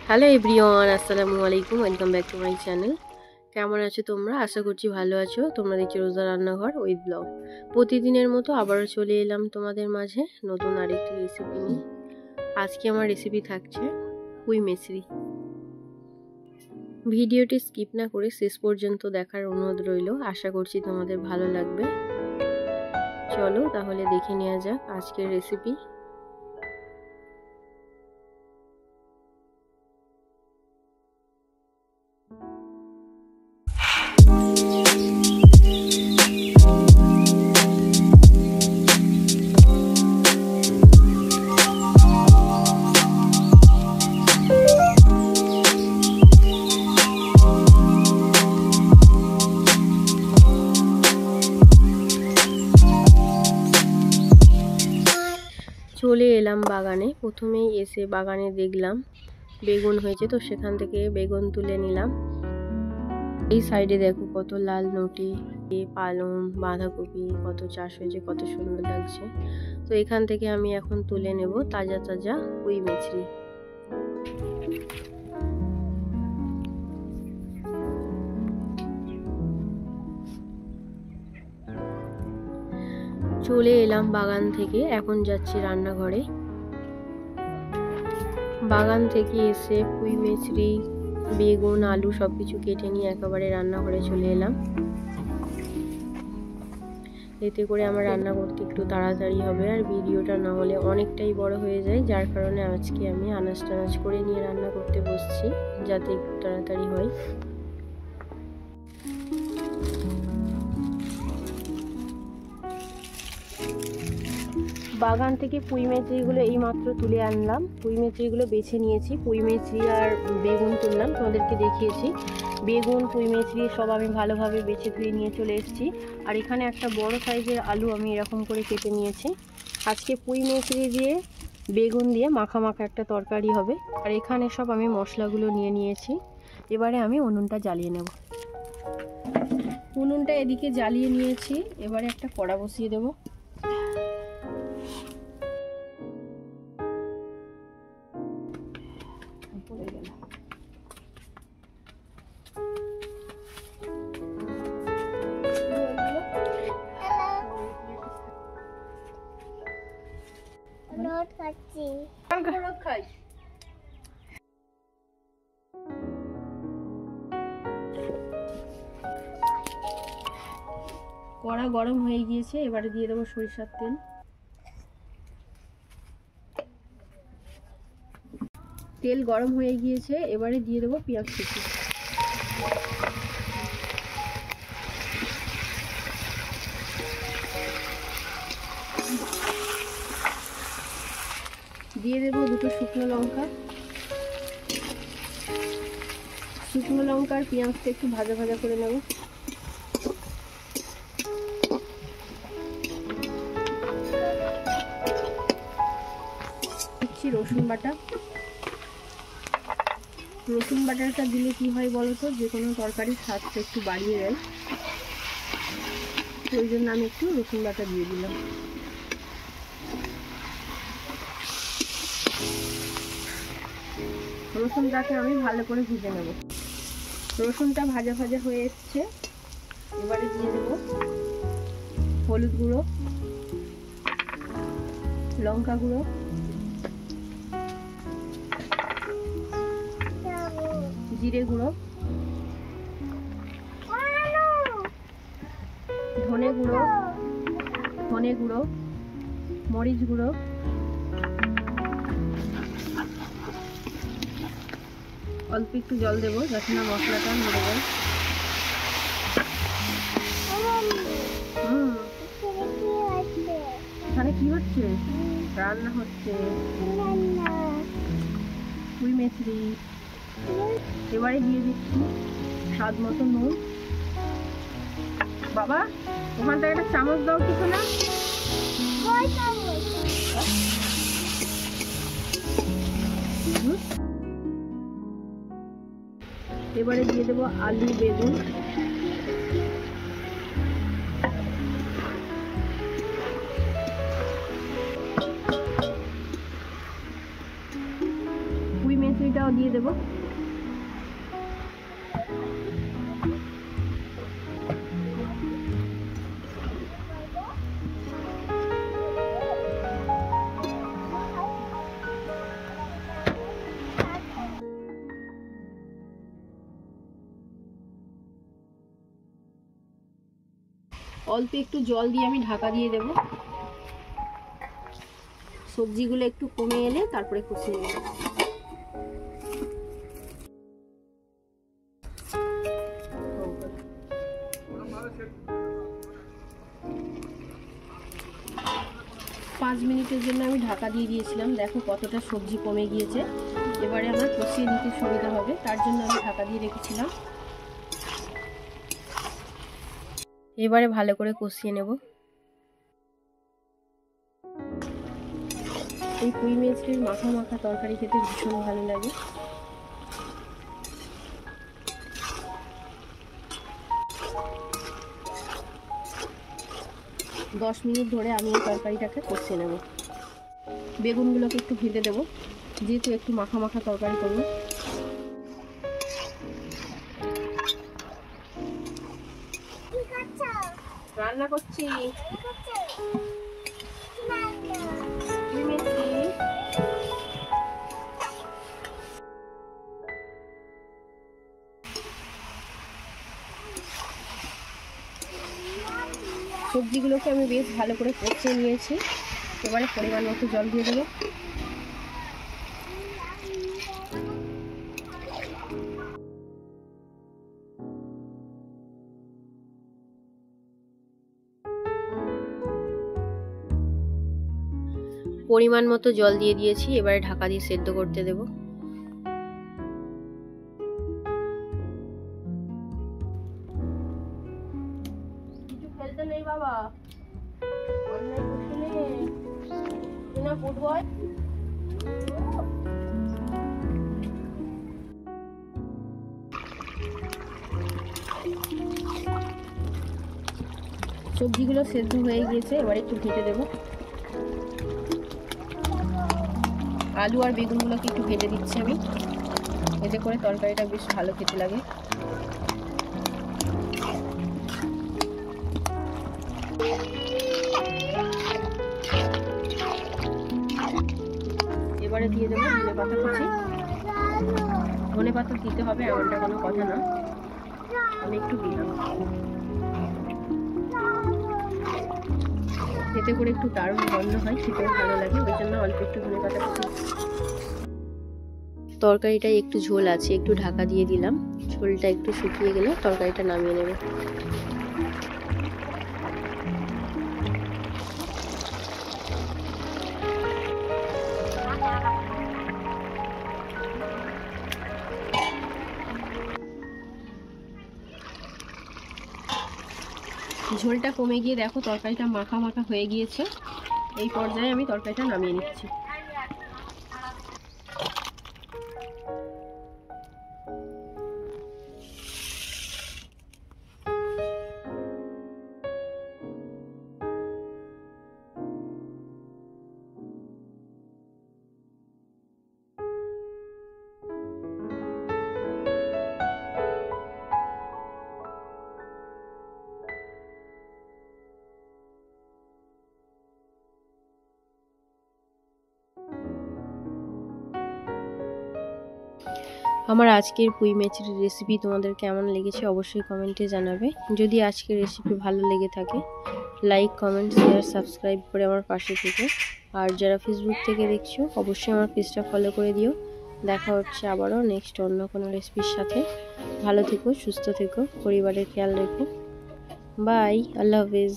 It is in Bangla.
হ্যালো এভরিওয়ান, আসসালামু আলাইকুম। Welcome back to my channel. কেমন আছো তোমরা? আশা করছি ভালো আছো। তোমরা দেখছো রোজা রান্নাঘর উইথ ব্লগ। প্রতিদিনের মতো আবারও চলে এলাম তোমাদের মাঝে নতুন আরেকটি রেসিপি নিয়ে। আজকে আমার রেসিপি থাকছে পুঁই মিছরি। ভিডিওটি স্কিপ না করে শেষ পর্যন্ত দেখার অনুরোধ রইল। আশা করছি তোমাদের ভালো লাগবে। চলো তাহলে দেখে নেওয়া যাক আজকের রেসিপি। চলে এলাম বাগানে। প্রথমেই এসে বাগানে দেখলাম বেগুন হয়েছে, তো সেখান থেকে বেগুন তুলে নিলাম। এই সাইডে দেখো কত লাল নটি, পালং, বাঁধাকপি কত চাষ হয়েছে, কত সুন্দর লাগছে। তো এখান থেকে আমি এখন তুলে নেব তাজা তাজা পুঁই মিছরি। চলে এলাম বাগান থেকে, এখন যাচ্ছি রান্নাঘরে। বাগান থেকে এসে পুঁই মিছরি, বেগুন, আলু সবকিছু কেটে নিয়ে একেবারে রান্নাঘরে চলে এলাম। এতে করে আমার রান্না করতে একটু তাড়াতাড়ি হবে, আর ভিডিওটা না হলে অনেকটাই বড় হয়ে যায়। যার কারণে আজকে আমি আনাজ টানাজ করে নিয়ে রান্না করতে বসছি, যাতে একটু তাড়াতাড়ি হয়। বাগান থেকে পুঁই মিছরিগুলো এই মাত্র তুলে আনলাম। পুঁই মিছরিগুলো বেছে নিয়েছি। পুঁই মিছরি আর বেগুন তুললাম, তোমাদেরকে দেখিয়েছি। বেগুন, পুঁই মিছরি সব আমি ভালোভাবে বেছে ধুয়ে নিয়ে চলে এসেছি। আর এখানে একটা বড় সাইজের আলু আমি এরকম করে কেটে নিয়েছি। আজকে পুঁই মিছরি দিয়ে বেগুন দিয়ে মাখা মাখা একটা তরকারি হবে। আর এখানে সব আমি মশলাগুলো নিয়ে নিয়েছি। এবারে আমি উনুনটা জ্বালিয়ে নেব। উনুনটা এদিকে জ্বালিয়ে নিয়েছি। এবারে একটা কড়া বসিয়ে দেবো। কড়া গরম হয়ে গিয়েছে, এবারে দিয়ে দেবো সরিষার তেল। তেল গরম হয়ে গিয়েছে, এবারে দিয়ে দেবো পেঁয়াজ কুচি। দিয়ে দেবো দুটো শুকনো লঙ্কা। শুকনো লঙ্কার পেঁয়াজটা একটু ভাজা ভাজা করে নেব। দিচ্ছি রসুন বাটা। রসুন বাটাটা দিলে কি হয় বলো তো, যে কোনো তরকারির স্বাদটা একটু বাড়িয়ে দেয়। ওই জন্য আমি একটু রসুন বাটা দিয়ে দিলাম। রসুনটাকে আমি ভালো করে ভেজে নেব। রসুনটা ভাজা ভাজা হয়ে এসছে, এবারে দিয়ে দেব হলুদ গুঁড়ো, লঙ্কা গুঁড়ো, জিরে গুঁড়ো, ধনে গুঁড়ো, মরিচ গুঁড়ো, অল্প একটু জল দেবো যাতে না মশলাটা মরে যায়। এখানে কি হচ্ছে? রান্না হচ্ছে পুঁই মিছরি। এবারে দিয়ে দিচ্ছি স্বাদ মতো নুন। বাবা, ওখান থেকে একটা চামচ দাও কিছু না। এবারে দিয়ে দেবো আলু, বেগুন। পুঁই মিছরিটা বেগুনটাও দিয়ে দেবো। অল্প একটু জল দিয়ে আমি ঢাকা দিয়ে দেব। সবজিগুলো একটু কমে এলে তারপরে কষিয়ে নেব। পাঁচ মিনিটের জন্য আমি ঢাকা দিয়ে দিয়েছিলাম। দেখো কতটা সবজি কমে গিয়েছে। এবারে আমার কষিয়ে নিতে সুবিধা হবে, তার জন্য আমি ঢাকা দিয়ে রেখেছিলাম। এবারে ভালো করে কষিয়ে নেব। এই পুঁই মাছের মাখা মাখা তরকারি খেতে ভীষণ ভালো লাগে। দশ মিনিট ধরে আমি এই তরকারিটাকে কষিয়ে নেব। বেগুনগুলোকে একটু ভেজে দেবো, যেহেতু একটু মাখা মাখা তরকারি করবো। রান্না করছি। সবজিগুলোকে আমি বেশ ভালো করে কষিয়ে নিয়েছি। এবারে পরিমাণ মতো জল দিয়ে দেবো। পরিমাণ মতো জল দিয়ে দিয়েছি। এবারে ঢাকা দিয়ে সেদ্ধ করতে দেব। কিছু ফেলতে নেই বাবা, অন্যায় করতে নেই না ফুটবল। সবজিগুলো সেদ্ধ হয়ে গিয়েছে, এবার একটু ভেজে দেবো। আলু আর বেগুনগুলোকে একটু ভেজে দিচ্ছি আমি, এতে করে তরকারিটা বেশ ভালো খেতে লাগে। এবারে দিয়ে দেবো ধনে পাতা কুচি। ধনে পাতা দিতে হবে এমনটা কোনো কথা না, আমি একটু দিলাম। এতে করে একটু দারুণ গন্ধ হয়, খেতেও ভালো লাগে, ওই জন্য অল্প একটু ধনে পাতা কুচি। তরকারিটায় একটু ঝোল আছে, একটু ঢাকা দিয়ে দিলাম। ঝোলটা একটু শুকিয়ে গেলে তরকারিটা নামিয়ে নেবে। ঝোলটা কমে গিয়ে দেখো তরকারিটা মাখা মাখা হয়ে গিয়েছে। এই পর্যায়ে আমি তরকারিটা নামিয়ে নিচ্ছি। আমার আজকের পুঁই মাছের রেসিপি তোমাদের কেমন লেগেছে অবশ্যই কমেন্টে জানাবে। যদি আজকের রেসিপি ভালো লেগে থাকে লাইক, কমেন্ট, শেয়ার, সাবস্ক্রাইব করে আমার পাশে থেকো। আর যারা ফেসবুক থেকে দেখছো অবশ্যই আমার পেজটা ফলো করে দিও। দেখা হচ্ছে আবারও নেক্সট অন্য কোনো রেসিপির সাথে। ভালো থেকো, সুস্থ থেকো, পরিবারের খেয়াল রেখো। বাই, আল্লাহ হাফেজ।